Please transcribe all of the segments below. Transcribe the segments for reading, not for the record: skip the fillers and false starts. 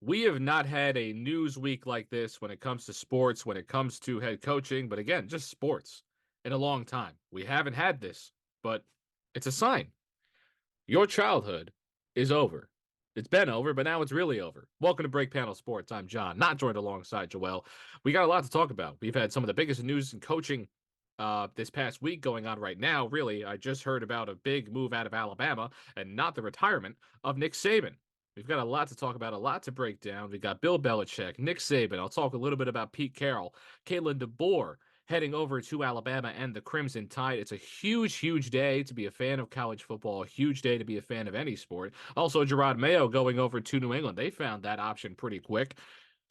We have not had a news week like this when it comes to sports, when it comes to head coaching, but again, just sports in a long time. We haven't had this, but it's a sign. Your childhood is over. It's been over, but now it's really over. Welcome to Break Panel Sports. I'm John, not joined alongside Joel. We got a lot to talk about. We've had some of the biggest news in coaching this past week going on right now. Really, I just heard about a big move out of Alabama and not the retirement of Nick Saban. We've got a lot to talk about, a lot to break down. We got Bill Belichick, Nick Saban. I'll talk a little bit about Pete Carroll, Kalen DeBeor heading over to Alabama and the Crimson Tide. It's a huge, huge day to be a fan of college football, a huge day to be a fan of any sport. Also, Jerod Mayo going over to New England. They found that option pretty quick.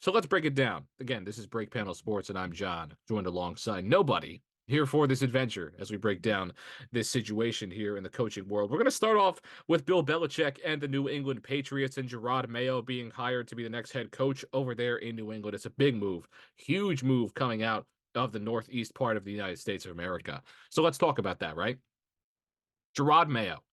So let's break it down. Again, this is Break Panel Sports, and I'm John, joined alongside nobody here for this adventure as we break down this situation here in the coaching world. We're going to start off with Bill Belichick and the New England Patriots and Jerod Mayo being hired to be the next head coach over there in New England. It's a big move, huge move coming out of the northeast part of the United States of America. So let's talk about that, right? Jerod Mayo,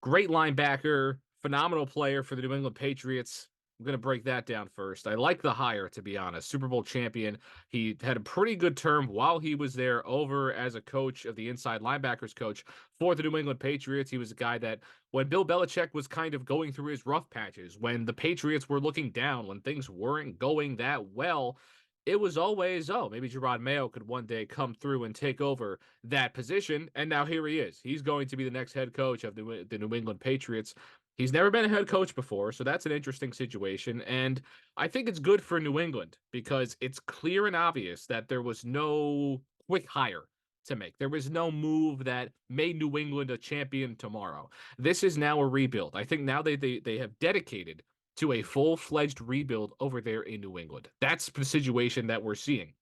great linebacker, phenomenal player for the New England Patriots. I'm going to break that down first. I like the hire, to be honest. Super Bowl champion. He had a pretty good term while he was there over as a coach of the inside linebackers coach for the New England Patriots. He was a guy that when Bill Belichick was kind of going through his rough patches, when the Patriots were looking down, when things weren't going that well, it was always, oh, maybe Jerod Mayo could one day come through and take over that position. And now here he is. He's going to be the next head coach of the New England Patriots. He's never been a head coach before, so that's an interesting situation. And I think it's good for New England because it's clear and obvious that there was no quick hire to make. There was no move that made New England a champion tomorrow. This is now a rebuild. I think now they have dedicated to a full-fledged rebuild over there in New England. That's the situation that we're seeing.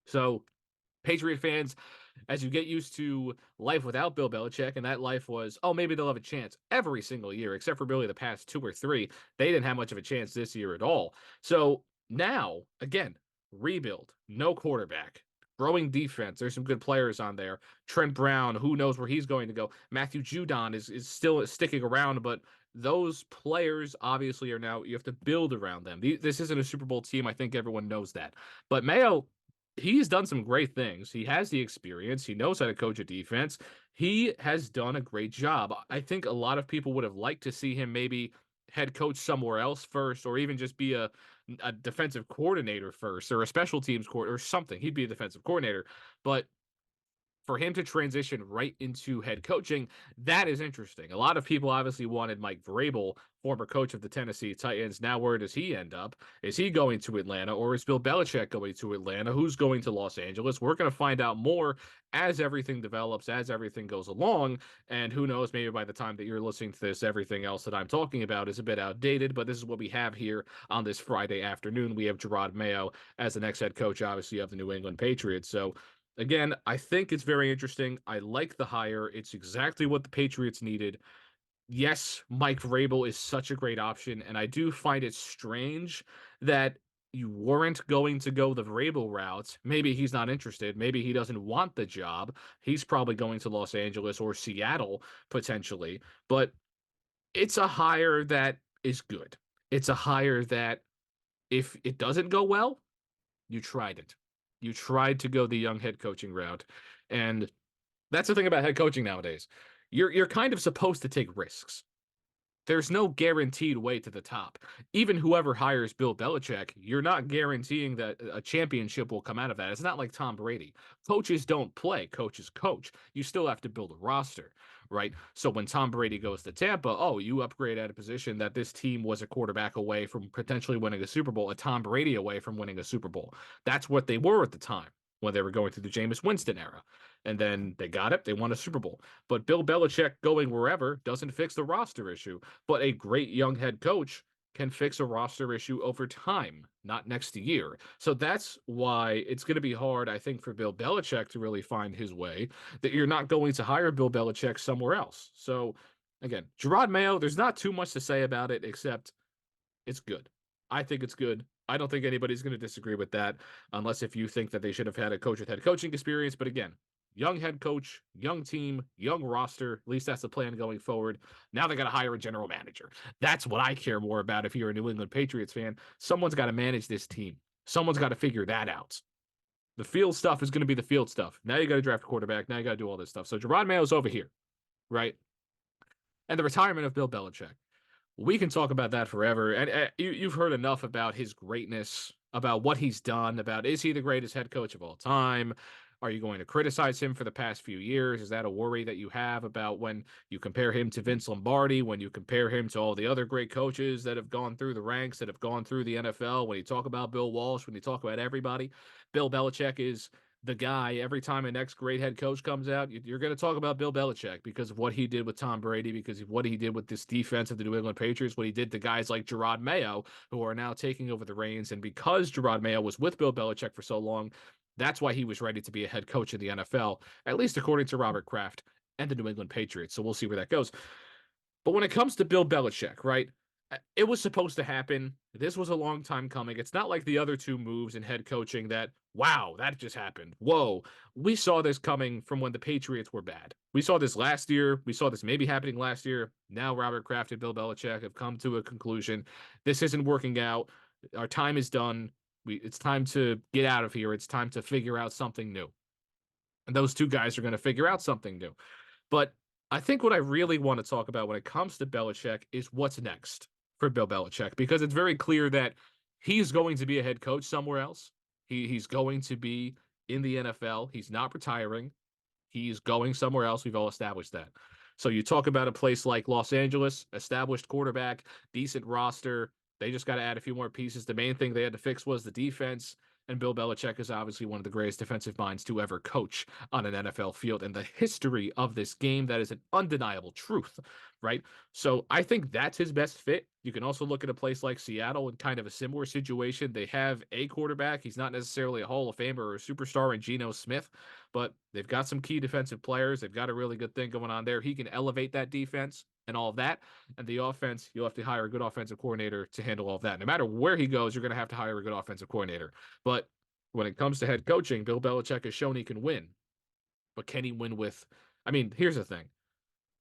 So, Patriot fans, as you get used to life without Bill Belichick, and that life was, oh, maybe they'll have a chance every single year, except for really the past two or three. They didn't have much of a chance this year at all. So now, again, rebuild, no quarterback, growing defense. There's some good players on there. Trent Brown, who knows where he's going to go. Matthew Judon is still sticking around, but those players obviously are now, you have to build around them. This isn't a Super Bowl team. I think everyone knows that. But Mayo, he's done some great things. He has the experience. He knows how to coach a defense. He has done a great job. I think a lot of people would have liked to see him maybe head coach somewhere else first, or even just be a defensive coordinator first, or a special teams coordinator or something. He'd be a defensive coordinator. But for him to transition right into head coaching, that is interesting. A lot of people obviously wanted Mike Vrabel, former coach of the Tennessee Titans. Now, where does he end up? Is he going to Atlanta, or is Bill Belichick going to Atlanta? Who's going to Los Angeles? We're going to find out more as everything develops, as everything goes along. And who knows, maybe by the time that you're listening to this, everything else that I'm talking about is a bit outdated, but this is what we have here on this Friday afternoon. We have Jerod Mayo as the next head coach, obviously, of the New England Patriots. So, again, I think it's very interesting. I like the hire. It's exactly what the Patriots needed. Yes, Mike Vrabel is such a great option, and I do find it strange that you weren't going to go the Vrabel route. Maybe he's not interested. Maybe he doesn't want the job. He's probably going to Los Angeles or Seattle potentially, but it's a hire that is good. It's a hire that if it doesn't go well, you tried it. You tried to go the young head coaching route. And that's the thing about head coaching nowadays. You're kind of supposed to take risks. There's no guaranteed way to the top. Even whoever hires Bill Belichick, you're not guaranteeing that a championship will come out of that. It's not like Tom Brady. Coaches don't play, coaches coach. You still have to build a roster, right? So when Tom Brady goes to Tampa, oh, you upgrade at a position that this team was a quarterback away from potentially winning a Super Bowl, a Tom Brady away from winning a Super Bowl. That's what they were at the time when they were going through the Jameis Winston era. And then they got it, they won a Super Bowl. But Bill Belichick going wherever doesn't fix the roster issue. But a great young head coach can fix a roster issue over time, not next year. So that's why it's going to be hard, I think, for Bill Belichick to really find his way, that you're not going to hire Bill Belichick somewhere else. So again, Jerod Mayo, there's not too much to say about it except it's good. I think it's good. I don't think anybody's going to disagree with that, unless if you think that they should have had a coach with head coaching experience. But again, young head coach, young team, young roster. At least that's the plan going forward. Now they got to hire a general manager. That's what I care more about if you're a New England Patriots fan. Someone's got to manage this team. Someone's got to figure that out. The field stuff is going to be the field stuff. Now you got to draft a quarterback. Now you got to do all this stuff. So Jerod Mayo's over here, right? And the retirement of Bill Belichick. We can talk about that forever. And you've heard enough about his greatness, about what he's done, about is he the greatest head coach of all time? Are you going to criticize him for the past few years? Is that a worry that you have about when you compare him to Vince Lombardi, when you compare him to all the other great coaches that have gone through the ranks, that have gone through the NFL? When you talk about Bill Walsh, when you talk about everybody, Bill Belichick is the guy. Every time a next great head coach comes out, you're going to talk about Bill Belichick because of what he did with Tom Brady, because of what he did with this defense of the New England Patriots, what he did to guys like Jerod Mayo, who are now taking over the reins. And because Jerod Mayo was with Bill Belichick for so long, that's why he was ready to be a head coach in the NFL, at least according to Robert Kraft and the New England Patriots. So we'll see where that goes. But when it comes to Bill Belichick, right, it was supposed to happen. This was a long time coming. It's not like the other two moves in head coaching that, wow, that just happened. Whoa. We saw this coming from when the Patriots were bad. We saw this last year. We saw this maybe happening last year. Now Robert Kraft and Bill Belichick have come to a conclusion. This isn't working out. Our time is done. It's time to get out of here. It's time to figure out something new. And those two guys are going to figure out something new. But I think what I really want to talk about when it comes to Belichick is what's next for Bill Belichick, because it's very clear that he's going to be a head coach somewhere else. He's going to be in the NFL. He's not retiring. He's going somewhere else. We've all established that. So you talk about a place like Los Angeles, established quarterback, decent roster. They just got to add a few more pieces. The main thing they had to fix was the defense. And Bill Belichick is obviously one of the greatest defensive minds to ever coach on an NFL field. And the history of this game, that is an undeniable truth, right? So I think that's his best fit. You can also look at a place like Seattle in kind of a similar situation. They have a quarterback. He's not necessarily a Hall of Famer or a superstar in Geno Smith, but they've got some key defensive players. They've got a really good thing going on there. He can elevate that defense and all of that. And the offense, you'll have to hire a good offensive coordinator to handle all of that. No matter where he goes, you're going to have to hire a good offensive coordinator. But when it comes to head coaching, Bill Belichick has shown he can win. But can he win with, I mean, here's the thing.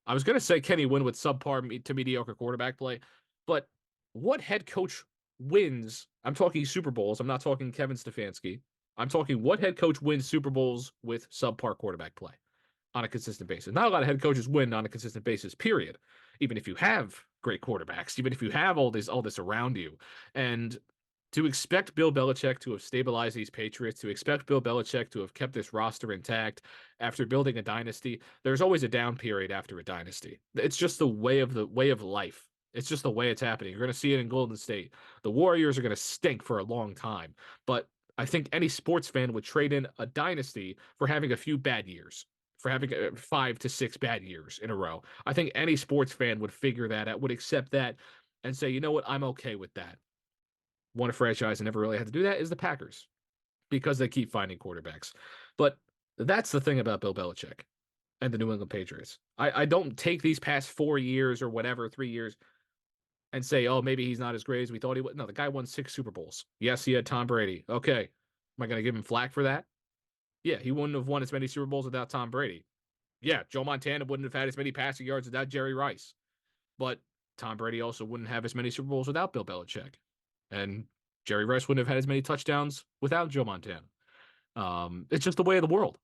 I was going to say, can he win with subpar to mediocre quarterback play? But what head coach wins? I'm talking Super Bowls. I'm not talking Kevin Stefanski. I'm talking what head coach wins Super Bowls with subpar quarterback play on a consistent basis. Not a lot of head coaches win on a consistent basis, period. Even if you have great quarterbacks, even if you have all this around you. And to expect Bill Belichick to have stabilized these Patriots, to expect Bill Belichick to have kept this roster intact after building a dynasty, there's always a down period after a dynasty. It's just the way of life. It's just the way it's happening. You're going to see it in Golden State. The Warriors are going to stink for a long time, but I think any sports fan would trade in a dynasty for having a few bad years, for having 5 to 6 bad years in a row. I think any sports fan would figure that out, would accept that, and say, you know what, I'm okay with that. One franchise that never really had to do that is the Packers, because they keep finding quarterbacks. But that's the thing about Bill Belichick and the New England Patriots. I don't take these past 4 years or whatever, 3 years, and say, oh, maybe he's not as great as we thought he would. No, the guy won 6 Super Bowls. Yes, he had Tom Brady. Okay. Am I going to give him flack for that? Yeah, he wouldn't have won as many Super Bowls without Tom Brady. Yeah, Joe Montana wouldn't have had as many passing yards without Jerry Rice. But Tom Brady also wouldn't have as many Super Bowls without Bill Belichick. And Jerry Rice wouldn't have had as many touchdowns without Joe Montana. It's just the way of the world.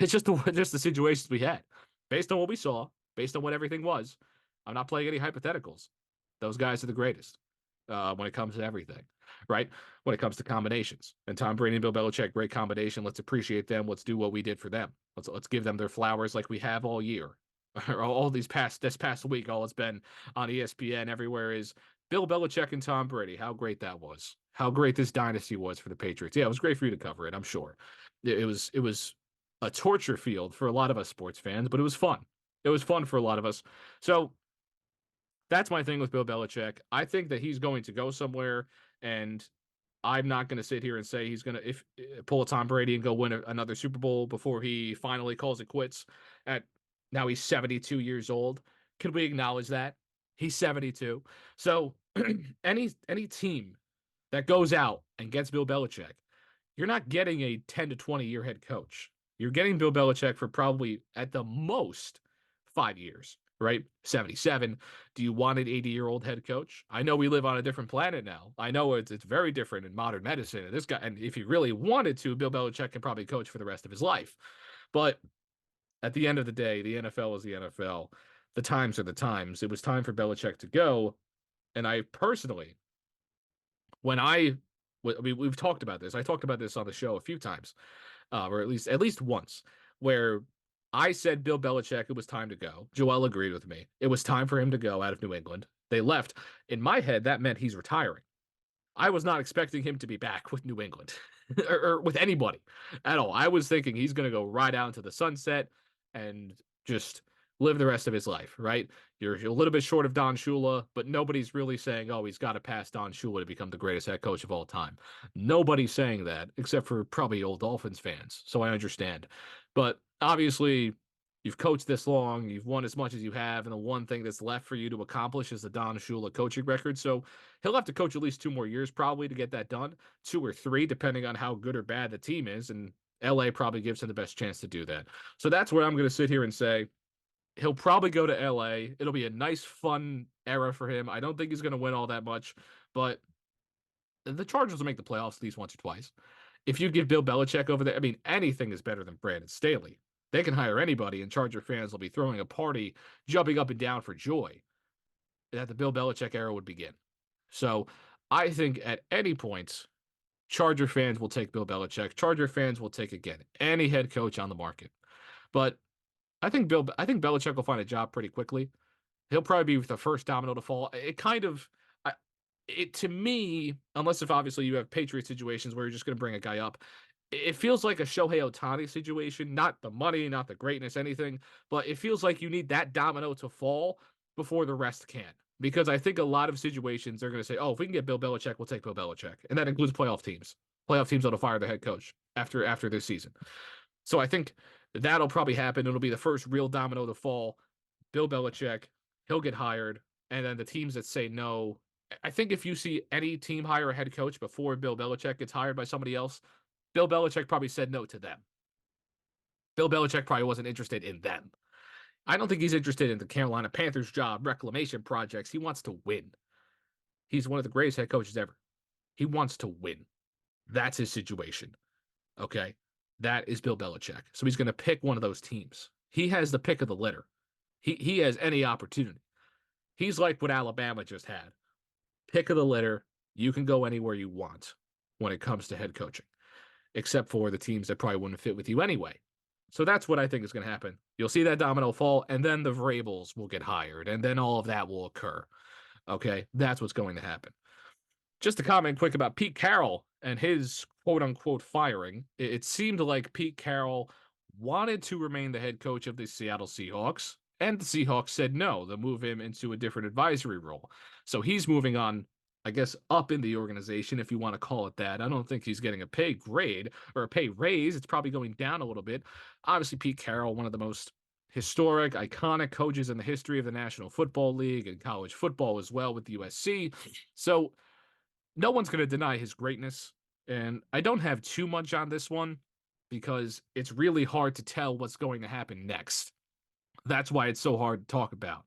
It's just the situations we had. Based on what we saw, based on what everything was, I'm not playing any hypotheticals. Those guys are the greatest when it comes to everything, right? When it comes to combinations. And Tom Brady and Bill Belichick, great combination. Let's appreciate them. Let's do what we did for them. Let's give them their flowers like we have all year. All this past week, all it's been on ESPN everywhere is Bill Belichick and Tom Brady. How great that was. How great this dynasty was for the Patriots. Yeah, it was great for you to cover it, I'm sure. It was a torture field for a lot of us sports fans, but it was fun. It was fun for a lot of us. So that's my thing with Bill Belichick. I think that he's going to go somewhere, and I'm not going to sit here and say he's going to pull a Tom Brady and go win another Super Bowl before he finally calls it quits. Now he's 72 years old. Can we acknowledge that? He's 72. So any team that goes out and gets Bill Belichick, you're not getting a 10 to 20 year head coach. You're getting Bill Belichick for probably at the most 5 years, right? 77. Do you want an 80-year-old head coach? I know we live on a different planet now. I know it's very different in modern medicine. And this guy, and if he really wanted to, Bill Belichick can probably coach for the rest of his life. But at the end of the day, the NFL is the NFL. The times are the times. It was time for Belichick to go. And I personally, when we've talked about this. I talked about this on the show a few times, or at least once, where I said Bill Belichick, it was time to go. Joel agreed with me. It was time for him to go out of New England. They left. In my head, that meant he's retiring. I was not expecting him to be back with New England or with anybody at all. I was thinking he's going to go right out into the sunset and just live the rest of his life, right? You're a little bit short of Don Shula, but nobody's really saying, oh, he's got to pass Don Shula to become the greatest head coach of all time. Nobody's saying that except for probably old Dolphins fans. So I understand. But obviously, you've coached this long, you've won as much as you have, and the one thing that's left for you to accomplish is the Don Shula coaching record. So he'll have to coach at least 2 more years probably to get that done, 2 or 3, depending on how good or bad the team is. And LA probably gives him the best chance to do that. So that's where I'm going to sit here and say he'll probably go to LA. It'll be a nice, fun era for him. I don't think he's going to win all that much, but the Chargers will make the playoffs at least once or twice. If you give Bill Belichick over there, I mean, anything is better than Brandon Staley. They can hire anybody, and Charger fans will be throwing a party, jumping up and down for joy that the Bill Belichick era would begin. So I think at any point, Charger fans will take Bill Belichick. Charger fans will take, again, any head coach on the market. But I think Belichick will find a job pretty quickly. He'll probably be the first domino to fall. To me, unless if obviously you have Patriot situations where you're just going to bring a guy up, it feels like a Shohei Ohtani situation. Not the money, not the greatness, anything, but it feels like you need that domino to fall before the rest can. Because I think a lot of situations they're going to say, "Oh, if we can get Bill Belichick, we'll take Bill Belichick," and that includes playoff teams. Playoff teams that'll fire the head coach after this season. So I think that'll probably happen. It'll be the first real domino to fall. Bill Belichick, he'll get hired, and then the teams that say no. I think if you see any team hire a head coach before Bill Belichick gets hired by somebody else, Bill Belichick probably said no to them. Bill Belichick probably wasn't interested in them. I don't think he's interested in the Carolina Panthers job, reclamation projects. He wants to win. He's one of the greatest head coaches ever. He wants to win. That's his situation. Okay? That is Bill Belichick. So he's going to pick one of those teams. He has the pick of the litter. He has any opportunity. He's like what Alabama just had. Pick of the litter. You can go anywhere you want when it comes to head coaching, except for the teams that probably wouldn't fit with you anyway. So that's what I think is going to happen. You'll see that domino fall, and then the Vrabels will get hired, and then all of that will occur. Okay? That's what's going to happen. Just to comment quick about Pete Carroll and his quote-unquote firing. It seemed like Pete Carroll wanted to remain the head coach of the Seattle Seahawks, and the Seahawks said no. They'll move him into a different advisory role. So he's moving on, I guess, up in the organization, if you want to call it that. I don't think he's getting a pay grade or a pay raise. It's probably going down a little bit. Obviously, Pete Carroll, one of the most historic, iconic coaches in the history of the National Football League and college football as well with the USC. So no one's going to deny his greatness. And I don't have too much on this one because it's really hard to tell what's going to happen next. That's why it's so hard to talk about.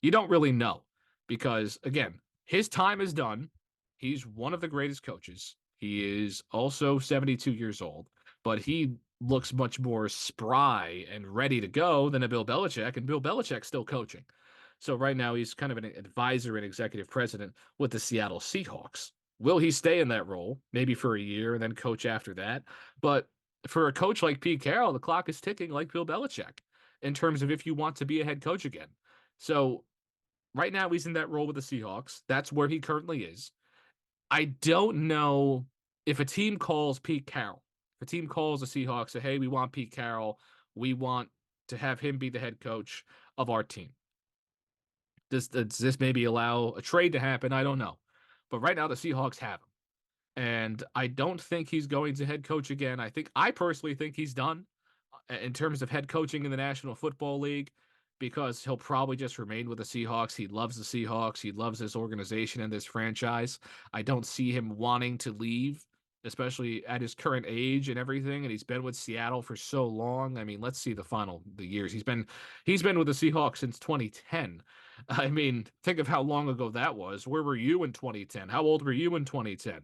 You don't really know because, again, his time is done. He's one of the greatest coaches. He is also 72 years old, but he looks much more spry and ready to go than a Bill Belichick, and Bill Belichick's still coaching. So right now he's kind of an advisor and executive president with the Seattle Seahawks. Will he stay in that role? Maybe for a year and then coach after that. But for a coach like Pete Carroll, the clock is ticking like Bill Belichick in terms of if you want to be a head coach again. So right now he's in that role with the Seahawks. That's where he currently is. I don't know if a team calls Pete Carroll, if a team calls the Seahawks, say, hey, we want Pete Carroll. We want to have him be the head coach of our team. Does this maybe allow a trade to happen? I don't know. But right now the Seahawks have him. And I don't think he's going to head coach again. I personally think he's done in terms of head coaching in the National Football League because he'll probably just remain with the Seahawks. He loves the Seahawks. He loves this organization and this franchise. I don't see him wanting to leave especially at his current age and everything. And he's been with Seattle for so long. I mean, let's see the years. He's been with the Seahawks since 2010. I mean, think of how long ago that was. Where were you in 2010? How old were you in 2010?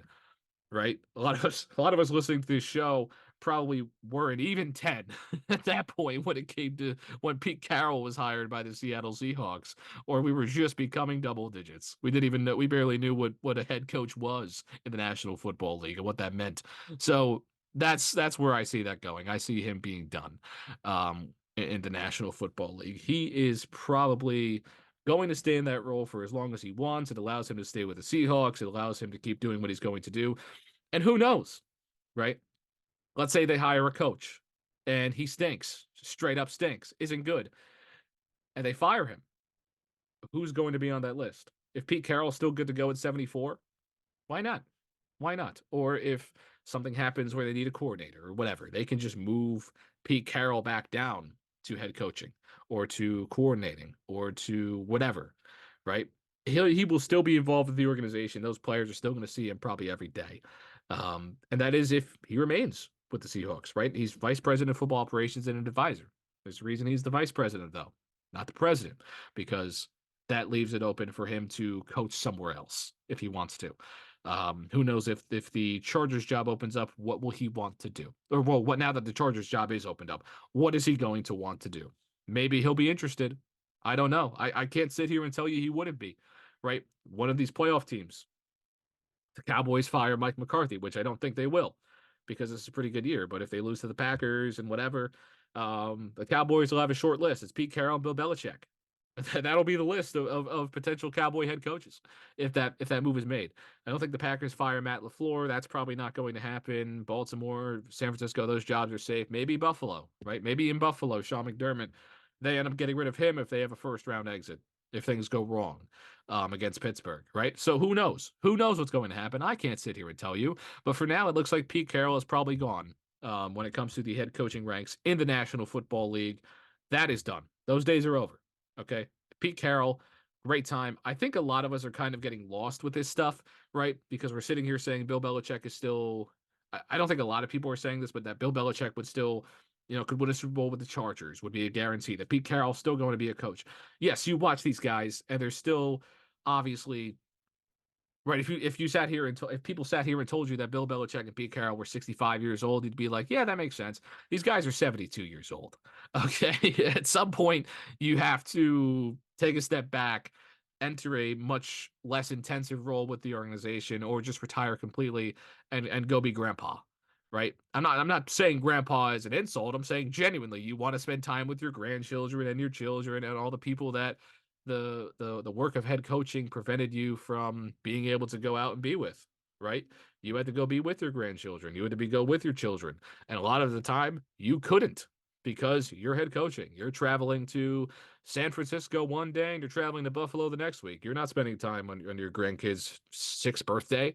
Right? A lot of us listening to this show probably weren't even 10 at that point when it came to when Pete Carroll was hired by the Seattle Seahawks, or we were just becoming double digits. We didn't even know, we barely knew what a head coach was in the National Football League and what that meant. So that's where I see that going. I see him being done in the National Football League. He is probably going to stay in that role for as long as he wants. It allows him to stay with the Seahawks. It allows him to keep doing what he's going to do. And who knows, right? Let's say they hire a coach and he stinks, straight up stinks, isn't good, and they fire him. Who's going to be on that list? If Pete Carroll's still good to go at 74, why not? Why not? Or if something happens where they need a coordinator or whatever, they can just move Pete Carroll back down to head coaching or to coordinating or to whatever, right? He will still be involved with the organization. Those players are still going to see him probably every day. And that is if he remains with the Seahawks, right? He's vice president of football operations and an advisor. There's a reason he's the vice president, though, not the president, because that leaves it open for him to coach somewhere else if he wants to. Who knows if the Chargers job opens up, what will he want to do? Or well, what now that the Chargers job is opened up, what is he going to want to do? Maybe he'll be interested. I don't know. I can't sit here and tell you he wouldn't be, right? One of these playoff teams. The Cowboys fire Mike McCarthy, which I don't think they will, because it's a pretty good year. But if they lose to the Packers and whatever, the Cowboys will have a short list. It's Pete Carroll and Bill Belichick. That'll be the list of potential Cowboy head coaches if that move is made. I don't think the Packers fire Matt LaFleur. That's probably not going to happen. Baltimore, San Francisco, those jobs are safe. Maybe Buffalo, right? Maybe in Buffalo, Sean McDermott, they end up getting rid of him if they have a first round exit, if things go wrong against Pittsburgh, right? So who knows? Who knows what's going to happen? I can't sit here and tell you. But for now, it looks like Pete Carroll is probably gone when it comes to the head coaching ranks in the National Football League. That is done. Those days are over. Okay. Pete Carroll, great time. I think a lot of us are kind of getting lost with this stuff, right? Because we're sitting here saying Bill Belichick is still, I don't think a lot of people are saying this, but that Bill Belichick would still, could win a Super Bowl with the Chargers would be a guarantee. That Pete Carroll's still going to be a coach. Yes, you watch these guys and they're still obviously right. If you sat here and if people sat here and told you that Bill Belichick and Pete Carroll were 65 years old, you'd be like, yeah, that makes sense. These guys are 72 years old. Okay. At some point, you have to take a step back, enter a much less intensive role with the organization, or just retire completely and go be grandpa. Right. I'm not saying grandpa is an insult. I'm saying genuinely, you want to spend time with your grandchildren and your children and all the people that the work of head coaching prevented you from being able to go out and be with, right? You had to go be with your grandchildren. You had to go with your children. And a lot of the time you couldn't because you're head coaching. You're traveling to San Francisco one day and you're traveling to Buffalo the next week. You're not spending time on your grandkid's 6th birthday.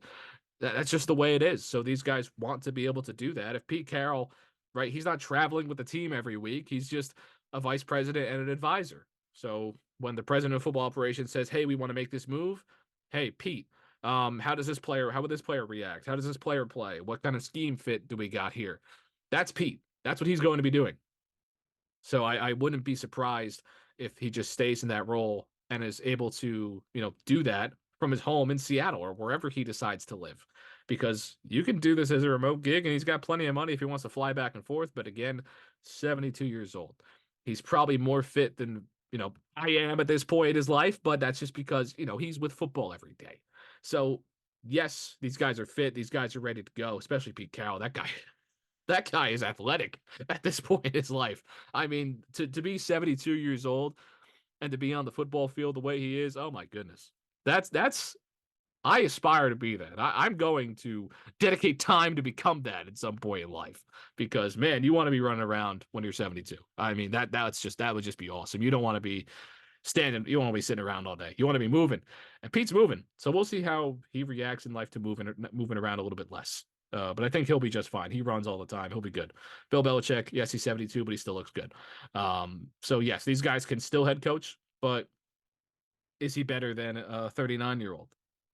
That's just the way it is. So these guys want to be able to do that. If Pete Carroll, right, he's not traveling with the team every week. He's just a vice president and an advisor. So when the president of football operations says, hey, we want to make this move, hey, Pete, how would this player react? How does this player play? What kind of scheme fit do we got here? That's Pete. That's what he's going to be doing. So I wouldn't be surprised if he just stays in that role and is able to, do that from his home in Seattle or wherever he decides to live. Because you can do this as a remote gig and he's got plenty of money if he wants to fly back and forth. But again, 72 years old. He's probably more fit than I am at this point in his life, but that's just because, he's with football every day. So, yes, these guys are fit. These guys are ready to go, especially Pete Carroll. That guy is athletic at this point in his life. I mean, to be 72 years old and to be on the football field the way he is, oh my goodness. I aspire to be that. I'm going to dedicate time to become that at some point in life because, man, you want to be running around when you're 72. I mean, that would just be awesome. You don't want to be standing. You don't want to be sitting around all day. You want to be moving. And Pete's moving. So we'll see how he reacts in life to moving around a little bit less. But I think he'll be just fine. He runs all the time. He'll be good. Bill Belichick, yes, he's 72, but he still looks good. So, yes, these guys can still head coach, but is he better than a 39-year-old?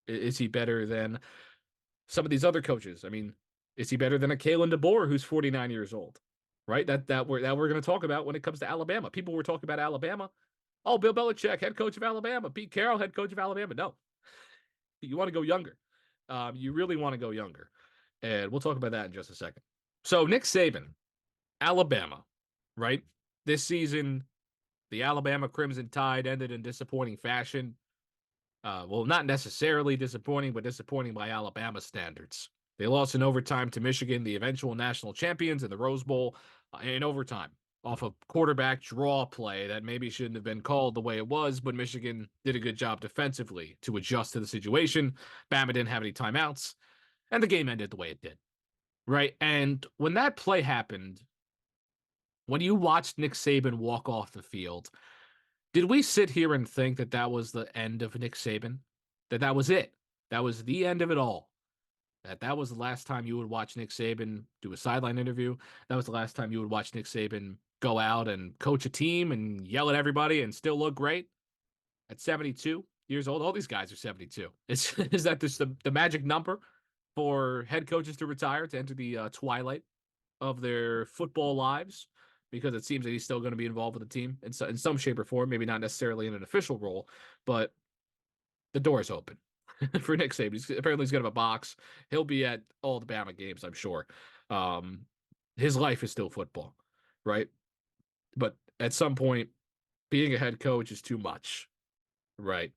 Is he better than some of these other coaches? I mean, Is he better than a Kalen DeBeor who's 49 years old? Right? That we're going to talk about when it comes to Alabama. People were talking about Alabama. Oh, Bill Belichick, head coach of Alabama. Pete Carroll, head coach of Alabama. No, you want to go younger. You really want to go younger. And we'll talk about that in just a second. So, Nick Saban, Alabama, right? This season, the Alabama Crimson Tide ended in disappointing fashion. Well, not necessarily disappointing, but disappointing by Alabama standards. They lost in overtime to Michigan, the eventual national champions, in the Rose Bowl in overtime off a quarterback draw play that maybe shouldn't have been called the way it was, but Michigan did a good job defensively to adjust to the situation. Bama didn't have any timeouts, and the game ended the way it did. Right? And when that play happened, when you watched Nick Saban walk off the field, did we sit here and think that that was the end of Nick Saban? That was it? That was the end of it all? That was the last time you would watch Nick Saban do a sideline interview? That was the last time you would watch Nick Saban go out and coach a team and yell at everybody and still look great? At 72 years old, all these guys are 72. Is that just the magic number for head coaches to retire, to enter the twilight of their football lives? Because it seems that he's still going to be involved with the team in some shape or form, maybe not necessarily in an official role, but the door is open for Nick Saban. Apparently he's going to have a box. He'll be at all the Bama games, I'm sure. His life is still football, right? But at some point, being a head coach is too much, right?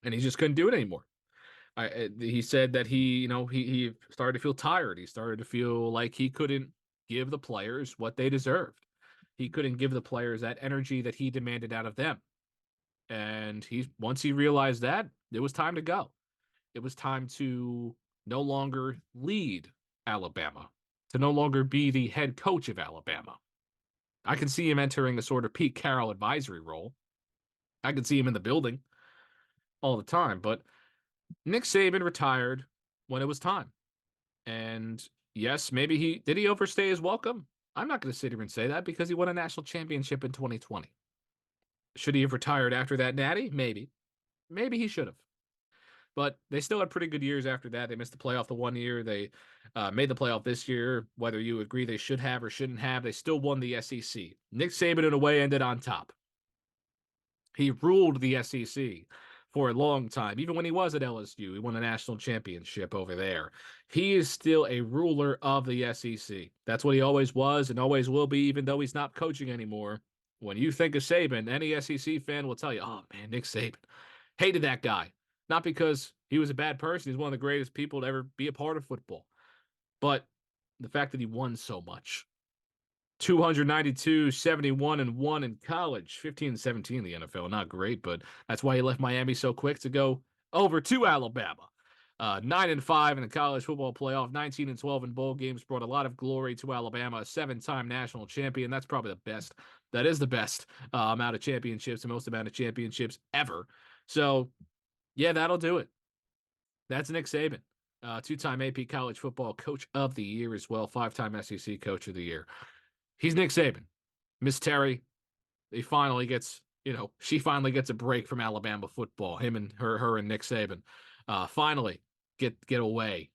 And he just couldn't do it anymore. He said that he started to feel tired. He started to feel like he couldn't give the players what they deserved. He couldn't give the players that energy that he demanded out of them. And once he realized that, it was time to go. It was time to no longer lead Alabama, to no longer be the head coach of Alabama. I can see him entering a sort of Pete Carroll advisory role. I can see him in the building all the time, but Nick Saban retired when it was time. And yes, maybe he overstay his welcome? I'm not going to sit here and say that, because he won a national championship in 2020. Should he have retired after that natty? Maybe. Maybe he should have. But they still had pretty good years after that. They missed the playoff the one year. They made the playoff this year. Whether you agree they should have or shouldn't have, they still won the SEC. Nick Saban, in a way, ended on top. He ruled the SEC for a long time. Even when he was at LSU, he won a national championship over there. He is still a ruler of the SEC. That's what he always was and always will be, even though he's not coaching anymore. When you think of Saban, any SEC fan will tell you, oh, man, Nick Saban. Hated that guy. Not because he was a bad person. He's one of the greatest people to ever be a part of football. But the fact that he won so much. 292, 71, and 1 in college. 15 and 17 in the NFL. Not great, but that's why he left Miami so quick to go over to Alabama. 9 and 5 in the college football playoff. 19 and 12 in bowl games. Brought a lot of glory to Alabama. A 7-time national champion. That's probably the best. That is the best amount of championships, the most amount of championships ever. So, yeah, that'll do it. That's Nick Saban. 2-time AP College Football Coach of the Year as well. 5-time SEC Coach of the Year. He's Nick Saban. Miss Terry, she finally gets a break from Alabama football. Him and her and Nick Saban finally get away.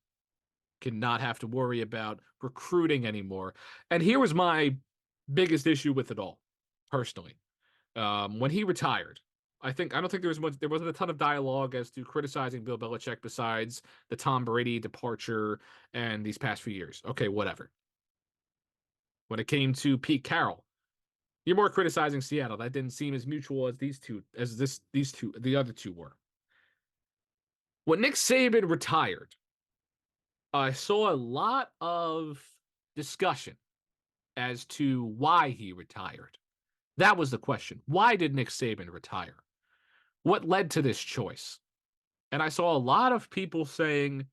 Cannot have to worry about recruiting anymore. And here was my biggest issue with it all, personally. When he retired, I don't think there wasn't a ton of dialogue as to criticizing Bill Belichick besides the Tom Brady departure and these past few years. Okay, whatever. When it came to Pete Carroll, you're more criticizing Seattle. That didn't seem as mutual as the other two were. When Nick Saban retired, I saw a lot of discussion as to why he retired. That was the question. Why did Nick Saban retire? What led to this choice? And I saw a lot of people saying,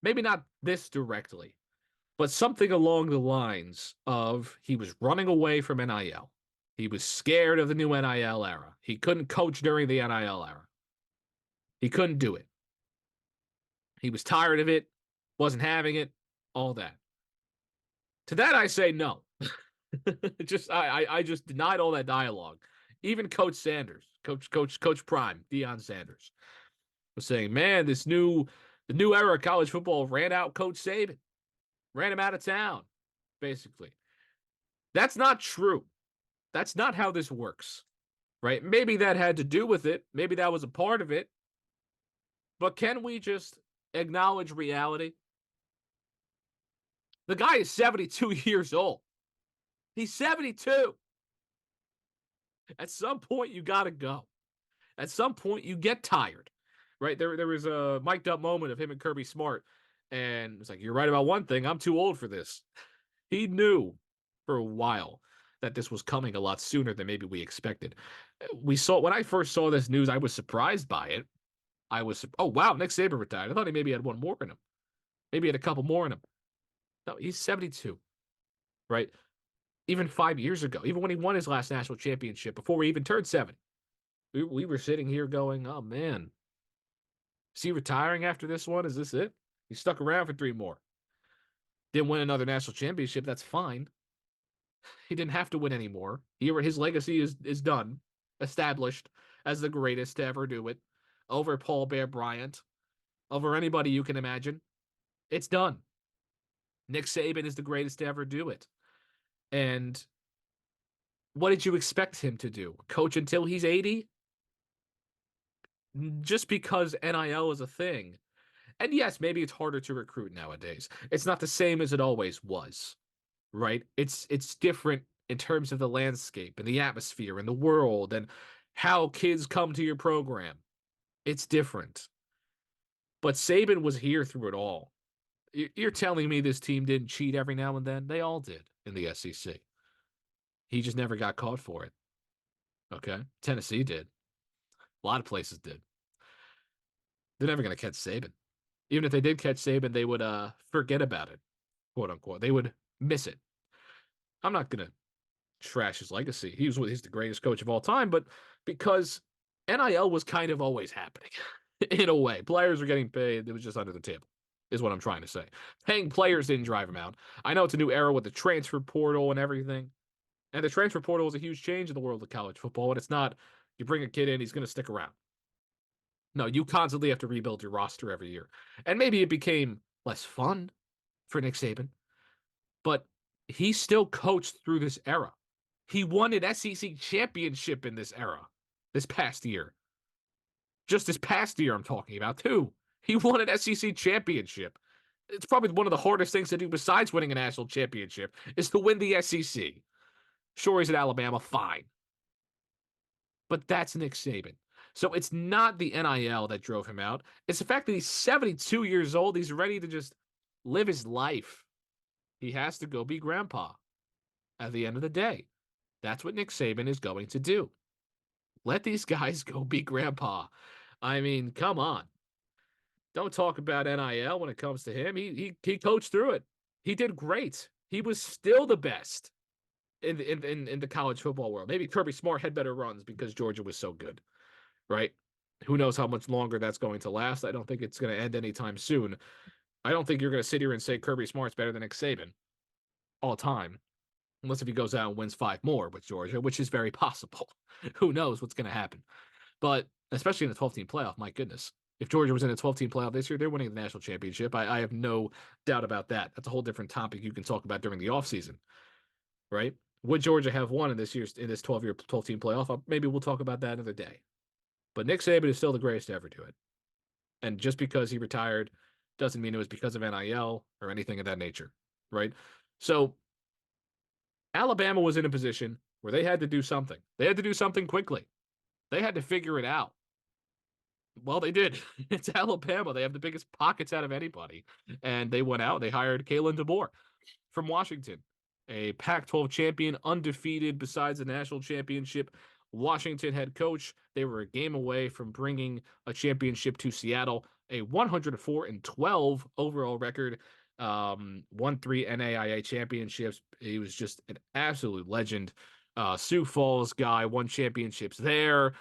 maybe not this directly, but something along the lines of he was running away from NIL. He was scared of the new NIL era. He couldn't coach during the NIL era. He couldn't do it. He was tired of it, wasn't having it, all that. To that I say no. I just denied all that dialogue. Even Coach Sanders, Coach Prime, Deion Sanders, was saying, man, this new The new era of college football ran out Coach Saban, ran him out of town, basically. That's not true. That's not how this works, right? Maybe that had to do with it. Maybe that was a part of it. But can we just acknowledge reality? The guy is 72 years old. He's 72. At some point, you got to go. At some point, you get tired, right? There was a mic'd up moment of him and Kirby Smart, and it's like, you're right about one thing. I'm too old for this. He knew for a while that this was coming a lot sooner than maybe we expected. When I first saw this news, I was surprised by it. Oh, wow, Nick Saban retired. I thought he maybe had one more in him. Maybe he had a couple more in him. No, he's 72, right? Even 5 years ago, even when he won his last national championship, before we even turned 70, we were sitting here going, oh, man, is he retiring after this one? Is this it? He stuck around for 3 more. Didn't win another national championship. That's fine. He didn't have to win anymore. His legacy is done, established as the greatest to ever do it, over Paul Bear Bryant, over anybody you can imagine. It's done. Nick Saban is the greatest to ever do it. And what did you expect him to do? Coach until he's 80? Just because NIL is a thing. And yes, maybe it's harder to recruit nowadays. It's not the same as it always was, right? It's different in terms of the landscape and the atmosphere and the world and how kids come to your program. It's different. But Saban was here through it all. You're telling me this team didn't cheat every now and then? They all did in the SEC. He just never got caught for it. Okay? Tennessee did. A lot of places did. They're never going to catch Saban. Even if they did catch Saban, they would forget about it, quote unquote. They would miss it. I'm not going to trash his legacy. He's the greatest coach of all time, but because NIL was kind of always happening in a way. Players were getting paid. It was just under the table, is what I'm trying to say. Paying players didn't drive him out. I know it's a new era with the transfer portal and everything. And the transfer portal is a huge change in the world of college football. And it's not, you bring a kid in, he's going to stick around. No, you constantly have to rebuild your roster every year. And maybe it became less fun for Nick Saban, but he still coached through this era. He won an SEC championship in this era, this past year. Just this past year I'm talking about, too. He won an SEC championship. It's probably one of the hardest things to do besides winning a national championship is to win the SEC. Sure, he's at Alabama, fine. But that's Nick Saban. So it's not the NIL that drove him out. It's the fact that he's 72 years old. He's ready to just live his life. He has to go be grandpa at the end of the day. That's what Nick Saban is going to do. Let these guys go be grandpa. I mean, come on. Don't talk about NIL when it comes to him. He coached through it. He did great. He was still the best in the college football world. Maybe Kirby Smart had better runs because Georgia was so good, right? Who knows how much longer that's going to last? I don't think it's going to end anytime soon. I don't think you're going to sit here and say Kirby Smart's better than Nick Saban all time, unless if he goes out and wins 5 more with Georgia, which is very possible. Who knows what's going to happen? But especially in the 12-team playoff, my goodness. If Georgia was in a 12-team playoff this year, they're winning the national championship. I have no doubt about that. That's a whole different topic you can talk about during the offseason, right? Would Georgia have won in this 12-team playoff? Maybe we'll talk about that another day. But Nick Saban is still the greatest to ever do it. And just because he retired doesn't mean it was because of NIL or anything of that nature, right? So Alabama was in a position where they had to do something. They had to do something quickly. They had to figure it out. Well, they did. It's Alabama. They have the biggest pockets out of anybody. And they went out. They hired Kalen DeBeor from Washington, a Pac-12 champion, undefeated besides the national championship. Washington head coach. They were a game away from bringing a championship to Seattle, a 104-12 overall record, won 3 NAIA championships. He was just an absolute legend. Sioux Falls guy, won championships there.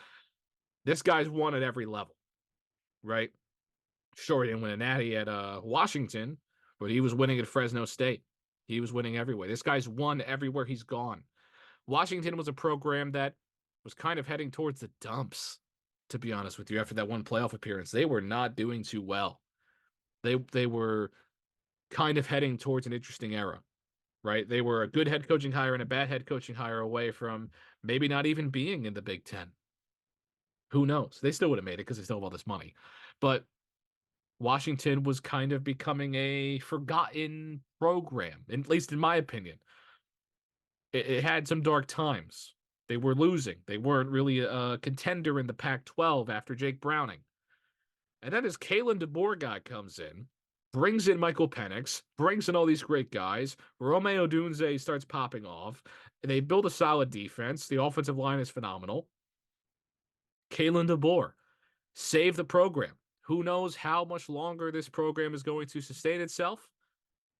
This guy's won at every level, right? Sure, he didn't win a natty at Washington, but he was winning at Fresno State. He was winning everywhere. This guy's won everywhere he's gone. Washington was a program that was kind of heading towards the dumps, to be honest with you, after that one playoff appearance. They were not doing too well. They were kind of heading towards an interesting era, right? They were a good head coaching hire and a bad head coaching hire away from maybe not even being in the Big Ten. Who knows? They still would have made it because they still have all this money. But Washington was kind of becoming a forgotten program, at least in my opinion. It had some dark times. They were losing. They weren't really a contender in the Pac-12 after Jake Browning. And then this Kalen DeBeor guy comes in, brings in Michael Penix, brings in all these great guys. Romeo Dunze starts popping off. They build a solid defense. The offensive line is phenomenal. Kalen DeBeor saved the program. Who knows how much longer this program is going to sustain itself?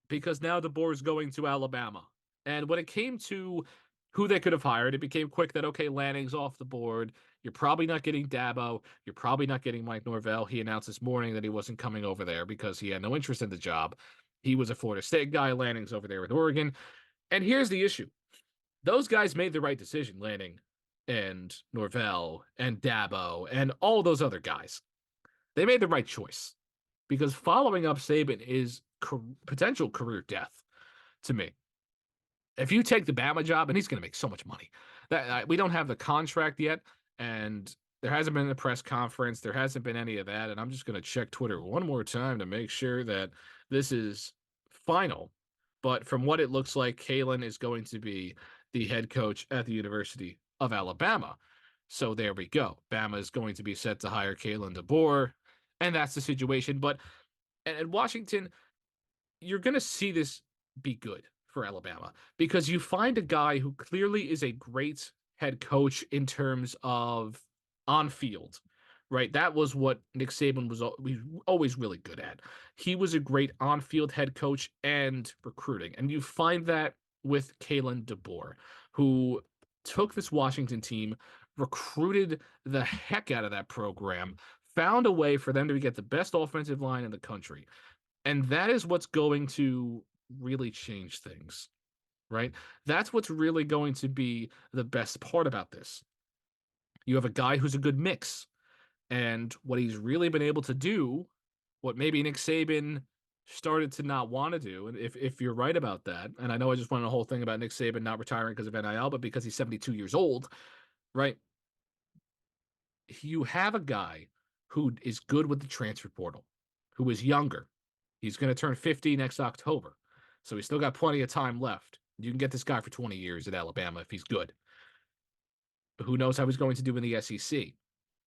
Because now DeBeor is going to Alabama. And when it came to who they could have hired, it became quick that, okay, Lanning's off the board. You're probably not getting Dabo. You're probably not getting Mike Norvell. He announced this morning that he wasn't coming over there because he had no interest in the job. He was a Florida State guy. Lanning's over there in Oregon. And here's the issue. Those guys made the right decision, Lanning and Norvell and Dabo and all those other guys. They made the right choice because following up Saban is potential career death to me. If you take the Bama job, and he's going to make so much money, that we don't have the contract yet, and there hasn't been a press conference, there hasn't been any of that, and I'm just going to check Twitter one more time to make sure that this is final. But from what it looks like, Kalen is going to be the head coach at the University of Alabama. So there we go. Bama is going to be set to hire Kalen DeBeor, and that's the situation. But at Washington, you're going to see this be good for Alabama because you find a guy who clearly is a great head coach in terms of on field, right? That was what Nick Saban was always really good at. He was a great on field head coach and recruiting. And you find that with Kalen DeBeor, who took this Washington team, recruited the heck out of that program, found a way for them to get the best offensive line in the country. And that is what's going to really change things, right? That's what's really going to be the best part about this. You have a guy who's a good mix. And what he's really been able to do, what maybe Nick Saban started to not want to do, and if you're right about that, and I know I just went on a whole thing about Nick Saban not retiring because of NIL, but because he's 72 years old, right? You have a guy who is good with the transfer portal, who is younger. He's going to turn 50 next October. So he's still got plenty of time left. You can get this guy for 20 years at Alabama if he's good. Who knows how he's going to do in the SEC?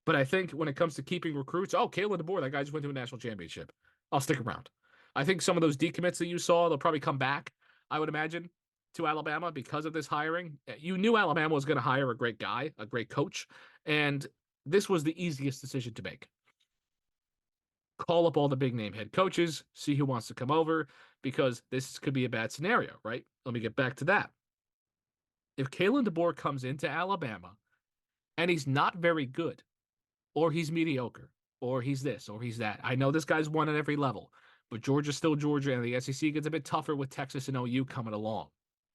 But I think when it comes to keeping recruits, Kalen DeBeor, that guy just went to a national championship. I'll stick around. I think some of those decommits that you saw, they'll probably come back, I would imagine, to Alabama because of this hiring. You knew Alabama was going to hire a great guy, a great coach, and this was the easiest decision to make. Call up all the big name head coaches, see who wants to come over, because this could be a bad scenario, right? Let me get back to that. If Kalen DeBeor comes into Alabama and he's not very good, or he's mediocre, or he's this, or he's that. I know this guy's won at every level, but Georgia's still Georgia, and the SEC gets a bit tougher with Texas and OU coming along,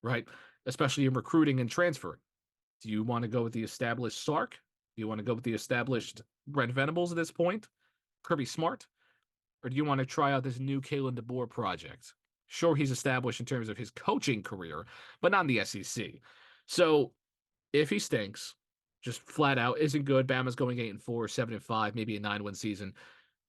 right? Especially in recruiting and transferring. Do you want to go with the established Sark? Do you want to go with the established Brent Venables at this point? Kirby Smart? Or do you want to try out this new Kalen DeBeor project? Sure, he's established in terms of his coaching career, but not in the SEC. So if he stinks, just flat out isn't good, Bama's going 8-4, 7-5, maybe a 9-win season,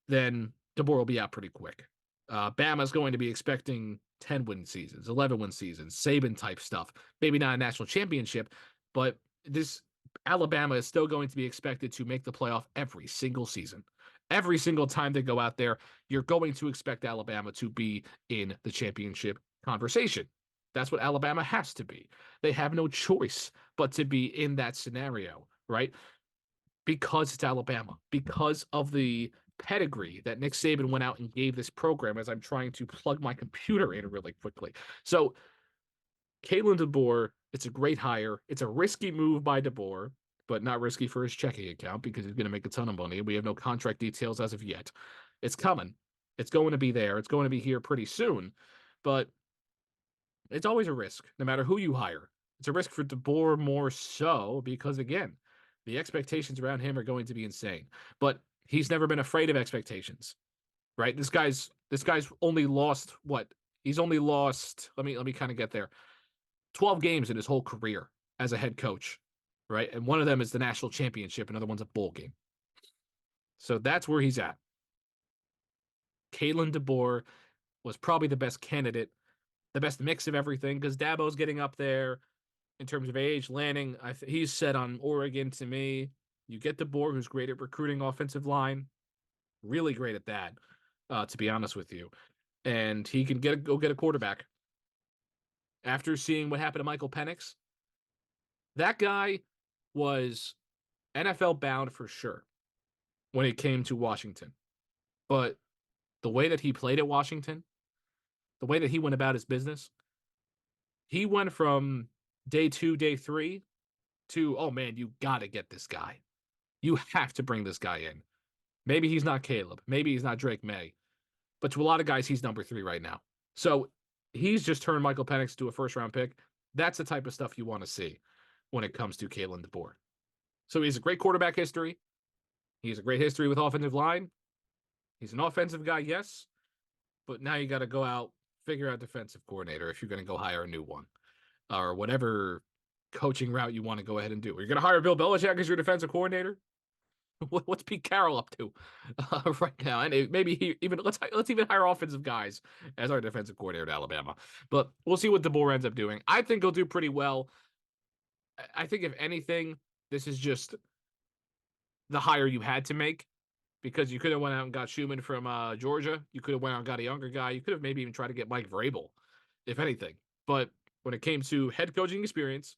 then DeBeor will be out pretty quick. Bama's going to be expecting 10-win seasons, 11-win seasons, Saban type stuff. Maybe not a national championship, but this Alabama is still going to be expected to make the playoff every single season. Every single time they go out there, you're going to expect Alabama to be in the championship conversation. That's what Alabama has to be. They have no choice but to be in that scenario, right? Because it's Alabama, because of the pedigree that Nick Saban went out and gave this program as I'm trying to plug my computer in really quickly. So Kalen DeBeor, it's a great hire. It's a risky move by DeBeor, but not risky for his checking account because he's going to make a ton of money. We have no contract details as of yet. It's coming. It's going to be there. It's going to be here pretty soon. But it's always a risk, no matter who you hire. It's a risk for DeBeor more so because, again, the expectations around him are going to be insane. But he's never been afraid of expectations. right? This guy's only lost what? He's only lost, let me kind of get there. 12 games in his whole career as a head coach, right? And one of them is the national championship, another one's a bowl game. So that's where he's at. Kalen DeBeor was probably the best candidate, the best mix of everything, because Dabo's getting up there in terms of age. Lanning, he's set on Oregon to me. You get DeBeor, who's great at recruiting offensive line, really great at that, to be honest with you. And he can go get a quarterback. After seeing what happened to Michael Penix, that guy was NFL bound for sure when it came to Washington. But the way that he played at Washington, the way that he went about his business, he went from day 2, day 3 to, oh man, you got to get this guy. You have to bring this guy in. Maybe he's not Caleb. Maybe he's not Drake May. But to a lot of guys, he's number 3 right now. So he's just turned Michael Penix to a first-round pick. That's the type of stuff you want to see when it comes to Kalen DeBeor. So he has a great quarterback history. He has a great history with offensive line. He's an offensive guy, yes. But now you got to go out, figure out defensive coordinator if you're going to go hire a new one. Or whatever coaching route you want to go ahead and do. You're going to hire Bill Belichick as your defensive coordinator? What's Pete Carroll up to right now? And maybe let's even hire offensive guys as our defensive coordinator at Alabama. But we'll see what DeBeor ends up doing. I think he'll do pretty well. I think if anything, this is just the hire you had to make, because you could have went out and got Schumann from Georgia. You could have went out and got a younger guy. You could have maybe even tried to get Mike Vrabel, if anything. But when it came to head coaching experience,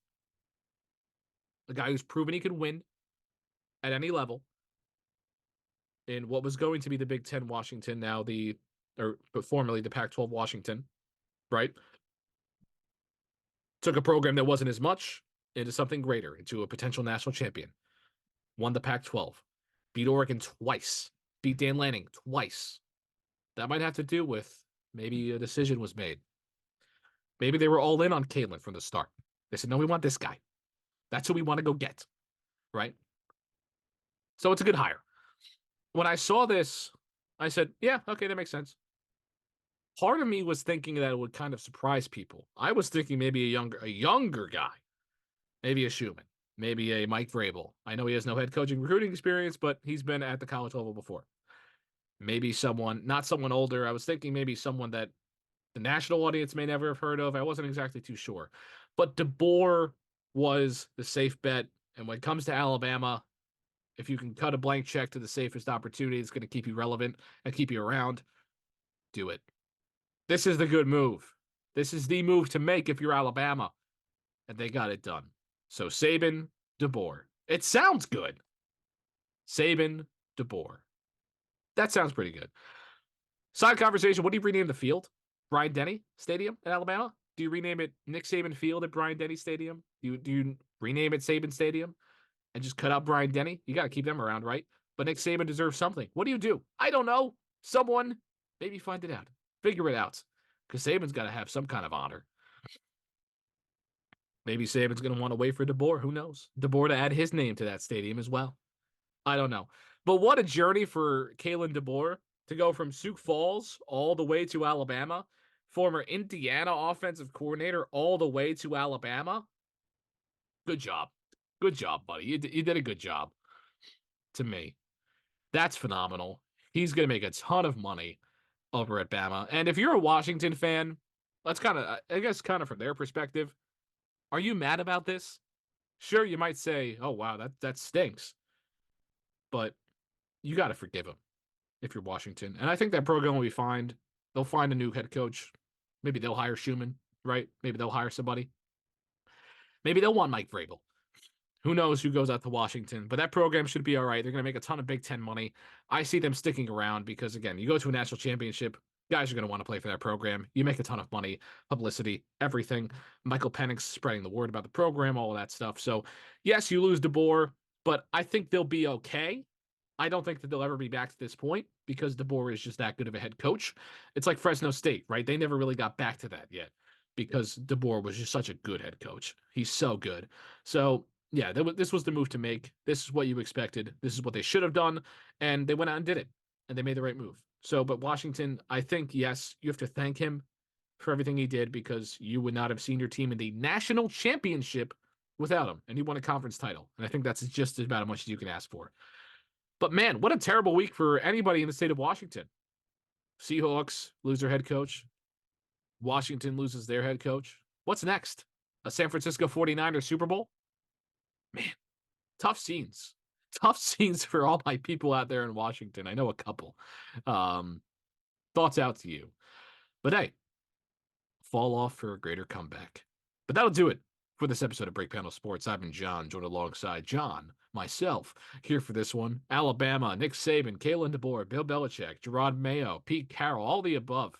a guy who's proven he could win at any level in what was going to be the Big Ten Washington, but formerly the Pac-12 Washington, right? Took a program that wasn't as much into something greater, into a potential national champion. Won the Pac-12. Beat Oregon twice. Beat Dan Lanning twice. That might have to do with maybe a decision was made. Maybe they were all in on Kalen from the start. They said, no, we want this guy. That's who we want to go get, right? So it's a good hire. When I saw this, I said, yeah, okay, that makes sense. Part of me was thinking that it would kind of surprise people. I was thinking maybe a younger guy, maybe a Schumann, maybe a Mike Vrabel. I know he has no head coaching recruiting experience, but he's been at the college level before. Maybe not someone older. I was thinking maybe someone that the national audience may never have heard of. I wasn't exactly too sure. But DeBeor was the safe bet. And when it comes to Alabama, if you can cut a blank check to the safest opportunity, it's going to keep you relevant and keep you around, do it. This is the good move. This is the move to make if you're Alabama. And they got it done. So Saban, DeBeor. It sounds good. Saban, DeBeor. That sounds pretty good. Side conversation, what do you rename the field? Bryant-Denny Stadium in Alabama? Do you rename it Nick Saban Field at Bryant-Denny Stadium? Do you rename it Saban Stadium and just cut out Bryant-Denny? You got to keep them around, right? But Nick Saban deserves something. What do? I don't know. Someone maybe find it out. Figure it out. Because Saban's got to have some kind of honor. Maybe Saban's going to want to wait for DeBeor. Who knows? DeBeor to add his name to that stadium as well. I don't know. But what a journey for Kalen DeBeor to go from Sioux Falls all the way to Alabama, former Indiana offensive coordinator all the way to Alabama. Good job. Good job, buddy. You did a good job to me. That's phenomenal. He's going to make a ton of money over at Bama. And if you're a Washington fan, that's kind of from their perspective. Are you mad about this? Sure, you might say, oh, wow, that stinks. But you got to forgive him if you're Washington. And I think that program will be fine. They'll find a new head coach. Maybe they'll hire Schumann, right? Maybe they'll hire somebody. Maybe they'll want Mike Vrabel. Who knows who goes out to Washington, but that program should be all right. They're going to make a ton of Big Ten money. I see them sticking around because, again, you go to a national championship, guys are going to want to play for that program. You make a ton of money, publicity, everything. Michael Penix spreading the word about the program, all of that stuff. So, yes, you lose DeBeor, but I think they'll be okay. I don't think that they'll ever be back to this point because DeBeor is just that good of a head coach. It's like Fresno State, right? They never really got back to that yet because DeBeor was just such a good head coach. He's so good. So, yeah, this was the move to make. This is what you expected. This is what they should have done. And they went out and did it. And they made the right move. So, but Washington, I think, yes, you have to thank him for everything he did because you would not have seen your team in the national championship without him. And he won a conference title. And I think that's just about as much as you can ask for. But man, what a terrible week for anybody in the state of Washington. Seahawks lose their head coach. Washington loses their head coach. What's next? A San Francisco 49ers Super Bowl? Man, tough scenes. Tough scenes for all my people out there in Washington. I know a couple. Thoughts out to you. But hey, fall off for a greater comeback. But that'll do it for this episode of Break Panel Sports. I've been John, joined alongside John, myself, here for this one. Alabama, Nick Saban, Kalen DeBeor, Bill Belichick, Jerod Mayo, Pete Carroll, all the above.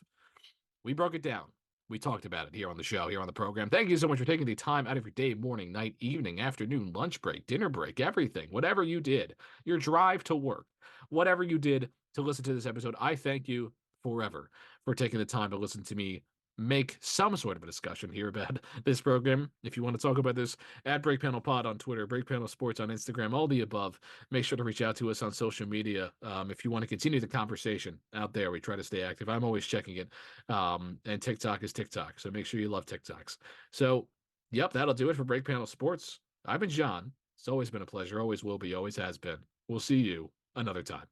We broke it down. We talked about it here on the show, here on the program. Thank you so much for taking the time out of your day, morning, night, evening, afternoon, lunch break, dinner break, everything, whatever you did, your drive to work, whatever you did to listen to this episode. I thank you forever for taking the time to listen to me make some sort of a discussion here about this program. If you want to talk about this, at Break Panel Pod on Twitter, Break Panel Sports on Instagram, all the above. Make sure to reach out to us on social media if you want to continue the conversation out there. We try to stay active. I'm always checking it. And TikTok is TikTok, so make sure you love TikToks. So, yep, that'll do it for Break Panel Sports. I've been John. It's always been a pleasure. Always will be. Always has been. We'll see you another time.